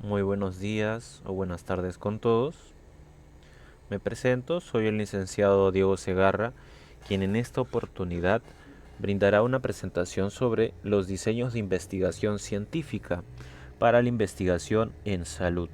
Muy buenos días o buenas tardes con todos. Me presento, soy el licenciado Diego Segarra, quien en esta oportunidad brindará una presentación sobre los diseños de investigación científica para la investigación en salud.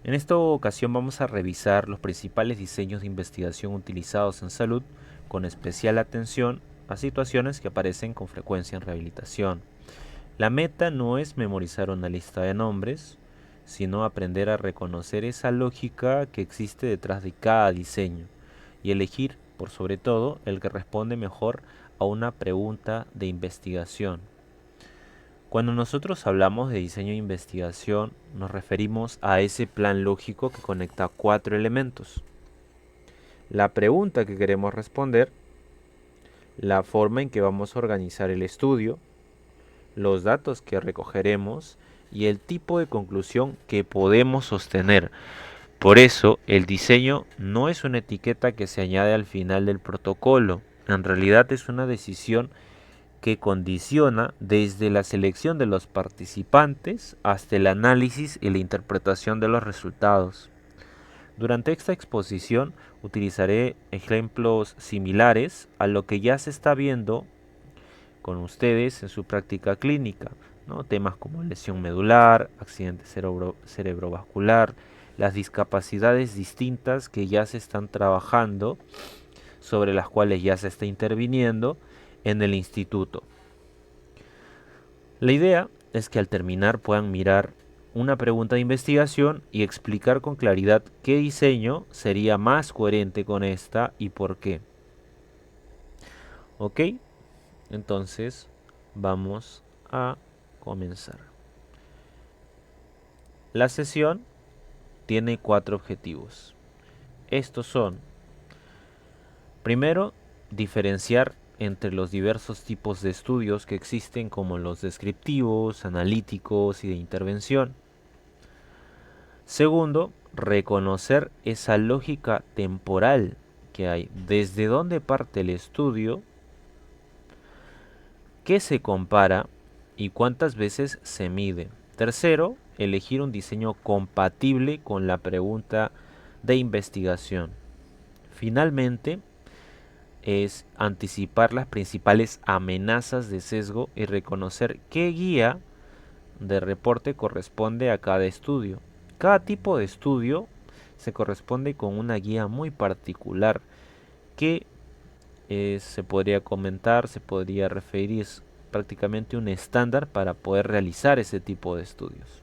En esta ocasión vamos a revisar los principales diseños de investigación utilizados en salud, con especial atención a situaciones que aparecen con frecuencia en rehabilitación. La meta no es memorizar una lista de nombres, sino aprender a reconocer esa lógica que existe detrás de cada diseño y elegir, por sobre todo, el que responde mejor a una pregunta de investigación. Cuando nosotros hablamos de diseño de investigación, nos referimos a ese plan lógico que conecta cuatro elementos: la pregunta que queremos responder, la forma en que vamos a organizar el estudio, los datos que recogeremos y el tipo de conclusión que podemos sostener. Por eso, el diseño no es una etiqueta que se añade al final del protocolo. En realidad es una decisión que condiciona desde la selección de los participantes hasta el análisis y la interpretación de los resultados. Durante esta exposición utilizaré ejemplos similares a lo que ya se está viendo con ustedes en su práctica clínica, ¿no? Temas como lesión medular, accidente cerebrovascular, las discapacidades distintas que ya se están trabajando, sobre las cuales ya se está interviniendo en el instituto. La idea es que al terminar puedan mirar una pregunta de investigación y explicar con claridad qué diseño sería más coherente con esta y por qué. ¿Ok? Entonces vamos a comenzar. La sesión tiene cuatro objetivos. Estos son: primero, diferenciar entre los diversos tipos de estudios que existen, como los descriptivos, analíticos y de intervención. Segundo, reconocer esa lógica temporal que hay, desde dónde parte el estudio, qué se compara y cuántas veces se mide. Tercero, elegir un diseño compatible con la pregunta de investigación. Finalmente, es anticipar las principales amenazas de sesgo y reconocer qué guía de reporte corresponde a cada estudio. Cada tipo de estudio se corresponde con una guía muy particular que se podría comentar, se podría referir, es prácticamente un estándar para poder realizar ese tipo de estudios.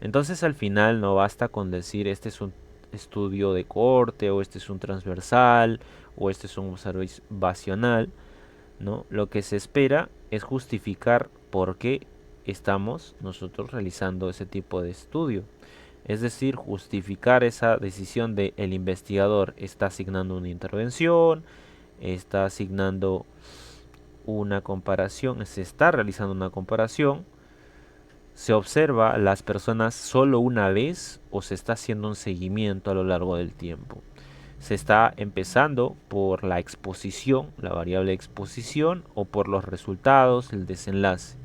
Entonces al final no basta con decir este es un estudio de cohorte, o este es un transversal, o este es un observacional, ¿no? Lo que se espera es justificar por qué estamos nosotros realizando ese tipo de estudio. Es decir, justificar esa decisión de el investigador está asignando una intervención, está asignando una comparación, se está realizando una comparación, se observa a las personas solo una vez o se está haciendo un seguimiento a lo largo del tiempo. Se está empezando por la exposición, la variable exposición, o por los resultados, el desenlace.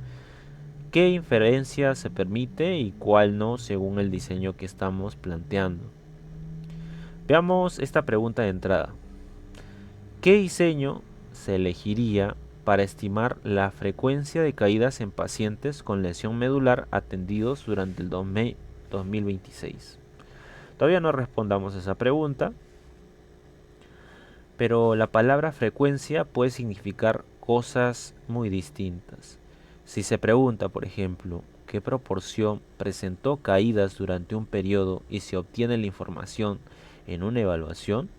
¿Qué inferencia se permite y cuál no, según el diseño que estamos planteando? Veamos esta pregunta de entrada. ¿Qué diseño se elegiría para estimar la frecuencia de caídas en pacientes con lesión medular atendidos durante el 2026? Todavía no respondamos esa pregunta, pero la palabra frecuencia puede significar cosas muy distintas. Si se pregunta, por ejemplo, qué proporción presentó caídas durante un periodo y se obtiene la información en una evaluación,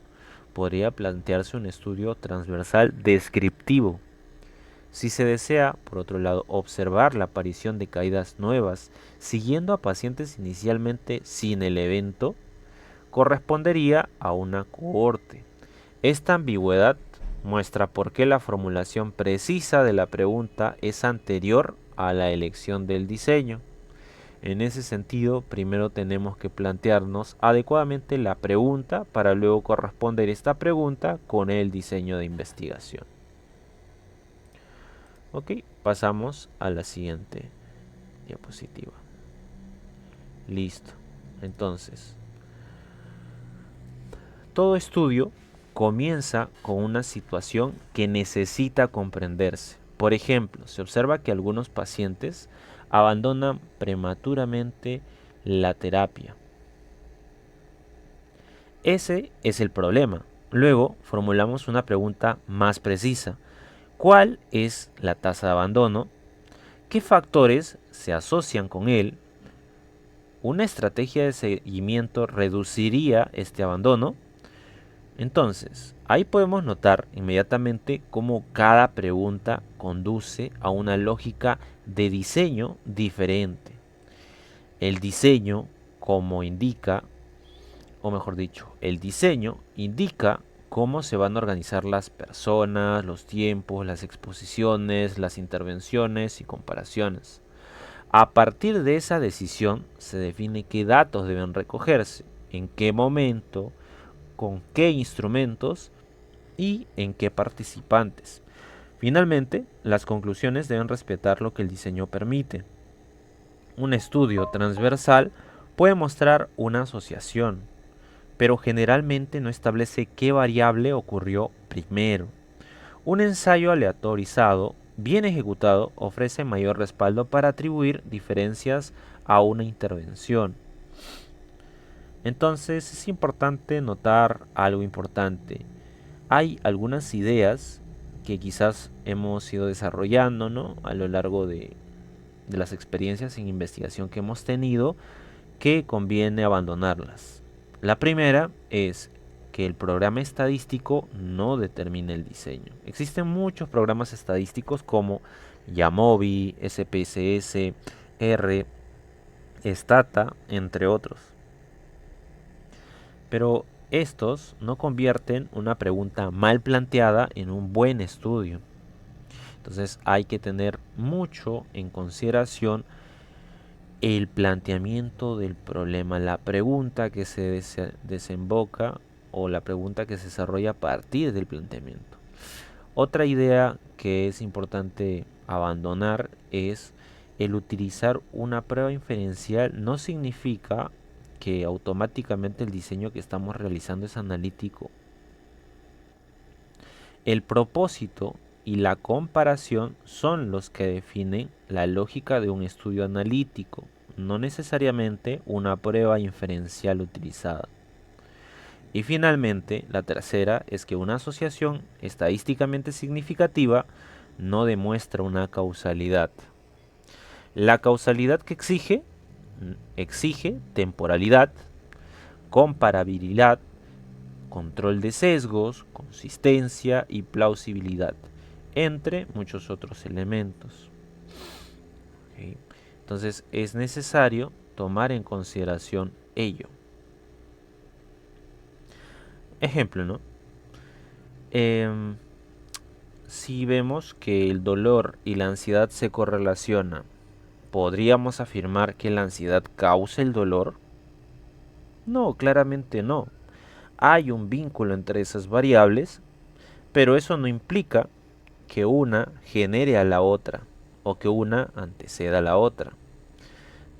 podría plantearse un estudio transversal descriptivo. Si se desea, por otro lado, observar la aparición de caídas nuevas siguiendo a pacientes inicialmente sin el evento, correspondería a una cohorte. Esta ambigüedad muestra por qué la formulación precisa de la pregunta es anterior a la elección del diseño. En ese sentido, primero tenemos que plantearnos adecuadamente la pregunta para luego corresponder esta pregunta con el diseño de investigación. Ok, pasamos a la siguiente diapositiva. Listo. Entonces, todo estudio comienza con una situación que necesita comprenderse. Por ejemplo, se observa que algunos pacientes abandonan prematuramente la terapia. Ese es el problema. Luego formulamos una pregunta más precisa. ¿Cuál es la tasa de abandono? ¿Qué factores se asocian con él? ¿Una estrategia de seguimiento reduciría este abandono? Entonces, ahí podemos notar inmediatamente cómo cada pregunta conduce a una lógica de diseño diferente. El diseño, como indica, o mejor dicho, el diseño indica cómo se van a organizar las personas, los tiempos, las exposiciones, las intervenciones y comparaciones. A partir de esa decisión se define qué datos deben recogerse, en qué momento, con qué instrumentos y en qué participantes. Finalmente, las conclusiones deben respetar lo que el diseño permite. Un estudio transversal puede mostrar una asociación, pero generalmente no establece qué variable ocurrió primero. Un ensayo aleatorizado, bien ejecutado, ofrece mayor respaldo para atribuir diferencias a una intervención. Entonces es importante notar algo importante. Hay algunas ideas que quizás hemos ido desarrollando, ¿no?, a lo largo de las experiencias en investigación que hemos tenido, que conviene abandonarlas. La primera es que el programa estadístico no determina el diseño. Existen muchos programas estadísticos como Yamovi, SPSS, R, Stata, entre otros. Pero estos no convierten una pregunta mal planteada en un buen estudio. Entonces hay que tener mucho en consideración el planteamiento del problema, la pregunta que se desemboca o la pregunta que se desarrolla a partir del planteamiento. Otra idea que es importante abandonar es el utilizar una prueba inferencial. No significa que automáticamente el diseño que estamos realizando es analítico. El propósito y la comparación son los que definen la lógica de un estudio analítico, no necesariamente una prueba inferencial utilizada. Y finalmente, la tercera es que una asociación estadísticamente significativa no demuestra una causalidad. La causalidad que exige temporalidad, comparabilidad, control de sesgos, consistencia y plausibilidad, entre muchos otros elementos. ¿Okay? Entonces es necesario tomar en consideración ello. Ejemplo, ¿no? Si vemos que el dolor y la ansiedad se correlacionan, ¿podríamos afirmar que la ansiedad causa el dolor? No, claramente no. Hay un vínculo entre esas variables, pero eso no implica que una genere a la otra o que una anteceda a la otra.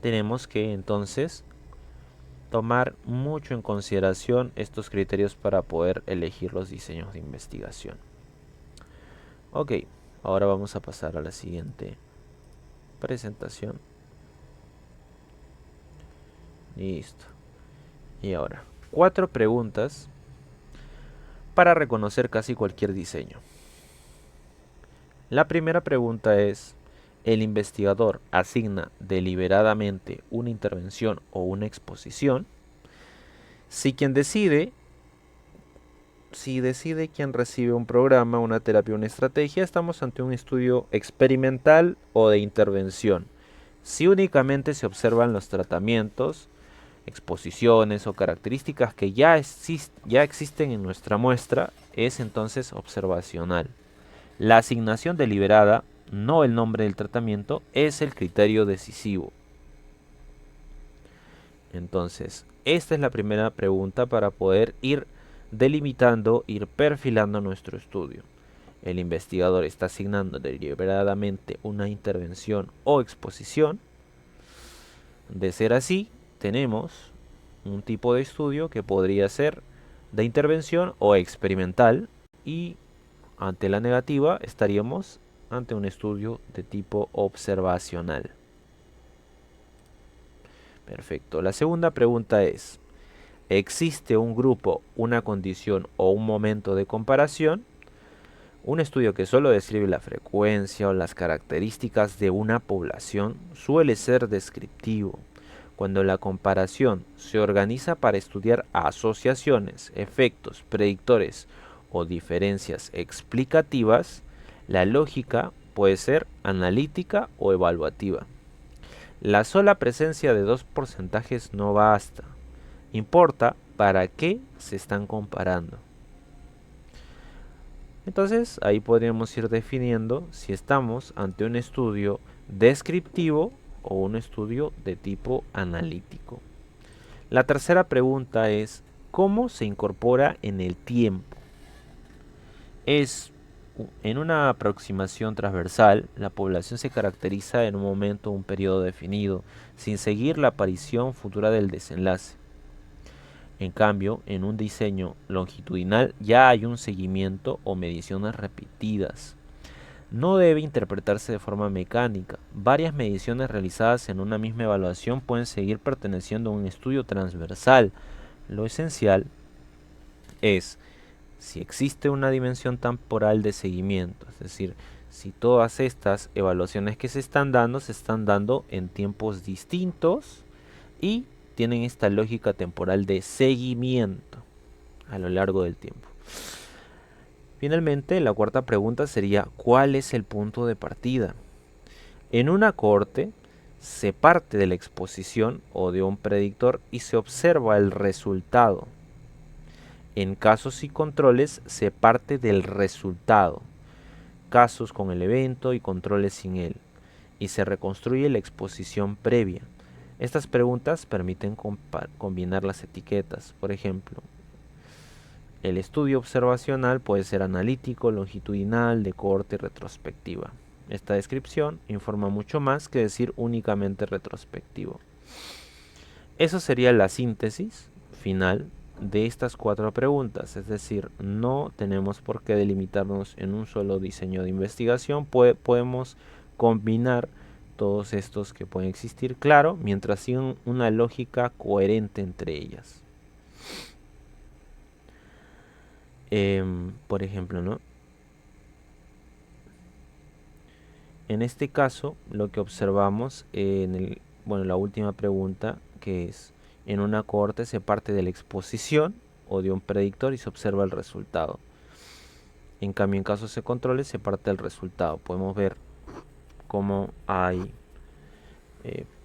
Tenemos que entonces tomar mucho en consideración estos criterios para poder elegir los diseños de investigación. Ok, ahora vamos a pasar a la siguiente presentación. Listo. Y ahora, 4 preguntas para reconocer casi cualquier diseño. La primera pregunta es: ¿el investigador asigna deliberadamente una intervención o una exposición? Si decide quién recibe un programa, una terapia o una estrategia, estamos ante un estudio experimental o de intervención. Si únicamente se observan los tratamientos, exposiciones o características que ya existen en nuestra muestra, es entonces observacional. La asignación deliberada, no el nombre del tratamiento, es el criterio decisivo. Entonces, esta es la primera pregunta para poder ir delimitando, ir perfilando nuestro estudio. El investigador está asignando deliberadamente una intervención o exposición. De ser así, tenemos un tipo de estudio que podría ser de intervención o experimental, y ante la negativa estaríamos ante un estudio de tipo observacional. Perfecto. La segunda pregunta es: ¿existe un grupo, una condición o un momento de comparación? Un estudio que solo describe la frecuencia o las características de una población suele ser descriptivo. Cuando la comparación se organiza para estudiar asociaciones, efectos, predictores o diferencias explicativas, la lógica puede ser analítica o evaluativa. La sola presencia de dos porcentajes no basta. Importa para qué se están comparando. Entonces ahí podríamos ir definiendo si estamos ante un estudio descriptivo o un estudio de tipo analítico. La tercera pregunta es: ¿cómo se incorpora en el tiempo? En una aproximación transversal, la población se caracteriza en un momento o un periodo definido, sin seguir la aparición futura del desenlace. En cambio, en un diseño longitudinal ya hay un seguimiento o mediciones repetidas. No debe interpretarse de forma mecánica. Varias mediciones realizadas en una misma evaluación pueden seguir perteneciendo a un estudio transversal. Lo esencial es si existe una dimensión temporal de seguimiento, es decir, si todas estas evaluaciones que se están dando en tiempos distintos y tienen esta lógica temporal de seguimiento a lo largo del tiempo. Finalmente, la cuarta pregunta sería: ¿cuál es el punto de partida? En una cohorte se parte de la exposición o de un predictor y se observa el resultado. En casos y controles se parte del resultado, casos con el evento y controles sin él, y se reconstruye la exposición previa. Estas preguntas permiten combinar las etiquetas. Por ejemplo, el estudio observacional puede ser analítico, longitudinal, de cohorte y retrospectiva. Esta descripción informa mucho más que decir únicamente retrospectivo. Eso sería la síntesis final de estas cuatro preguntas, es decir, no tenemos por qué delimitarnos en un solo diseño de investigación, podemos combinar todos estos que pueden existir, claro, mientras sigan una lógica coherente entre ellas. Por ejemplo, ¿no? En este caso, lo que observamos la última pregunta, que es: en una cohorte se parte de la exposición o de un predictor y se observa el resultado. En cambio, en casos de controles se parte del resultado. Podemos ver cómo hay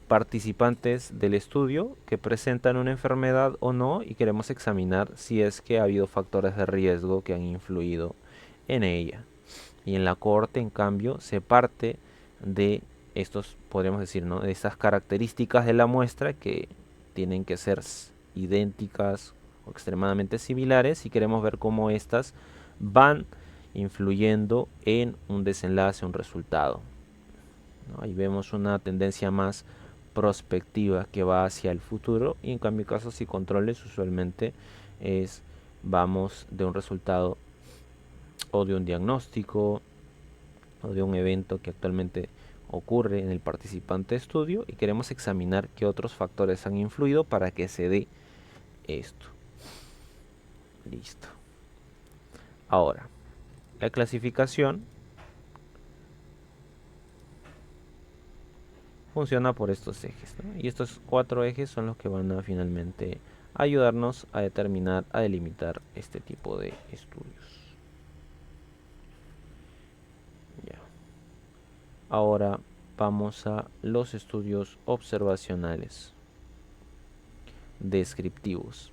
participantes del estudio que presentan una enfermedad o no, y queremos examinar si es que ha habido factores de riesgo que han influido en ella. Y en la cohorte, en cambio, se parte de estos, podríamos decir, ¿no?, de estas características de la muestra que tienen que ser idénticas o extremadamente similares, y queremos ver cómo estas van influyendo en un desenlace, un resultado, ¿no? Ahí vemos una tendencia más prospectiva que va hacia el futuro, y en cambio casos y controles usualmente vamos de un resultado o de un diagnóstico o de un evento que actualmente ocurre en el participante de estudio, y queremos examinar qué otros factores han influido para que se dé esto. Listo. Ahora, la clasificación funciona por estos ejes, ¿no? Y estos cuatro ejes son los que van a finalmente ayudarnos a determinar, a delimitar este tipo de estudios. Ya. Ahora vamos a los estudios observacionales descriptivos.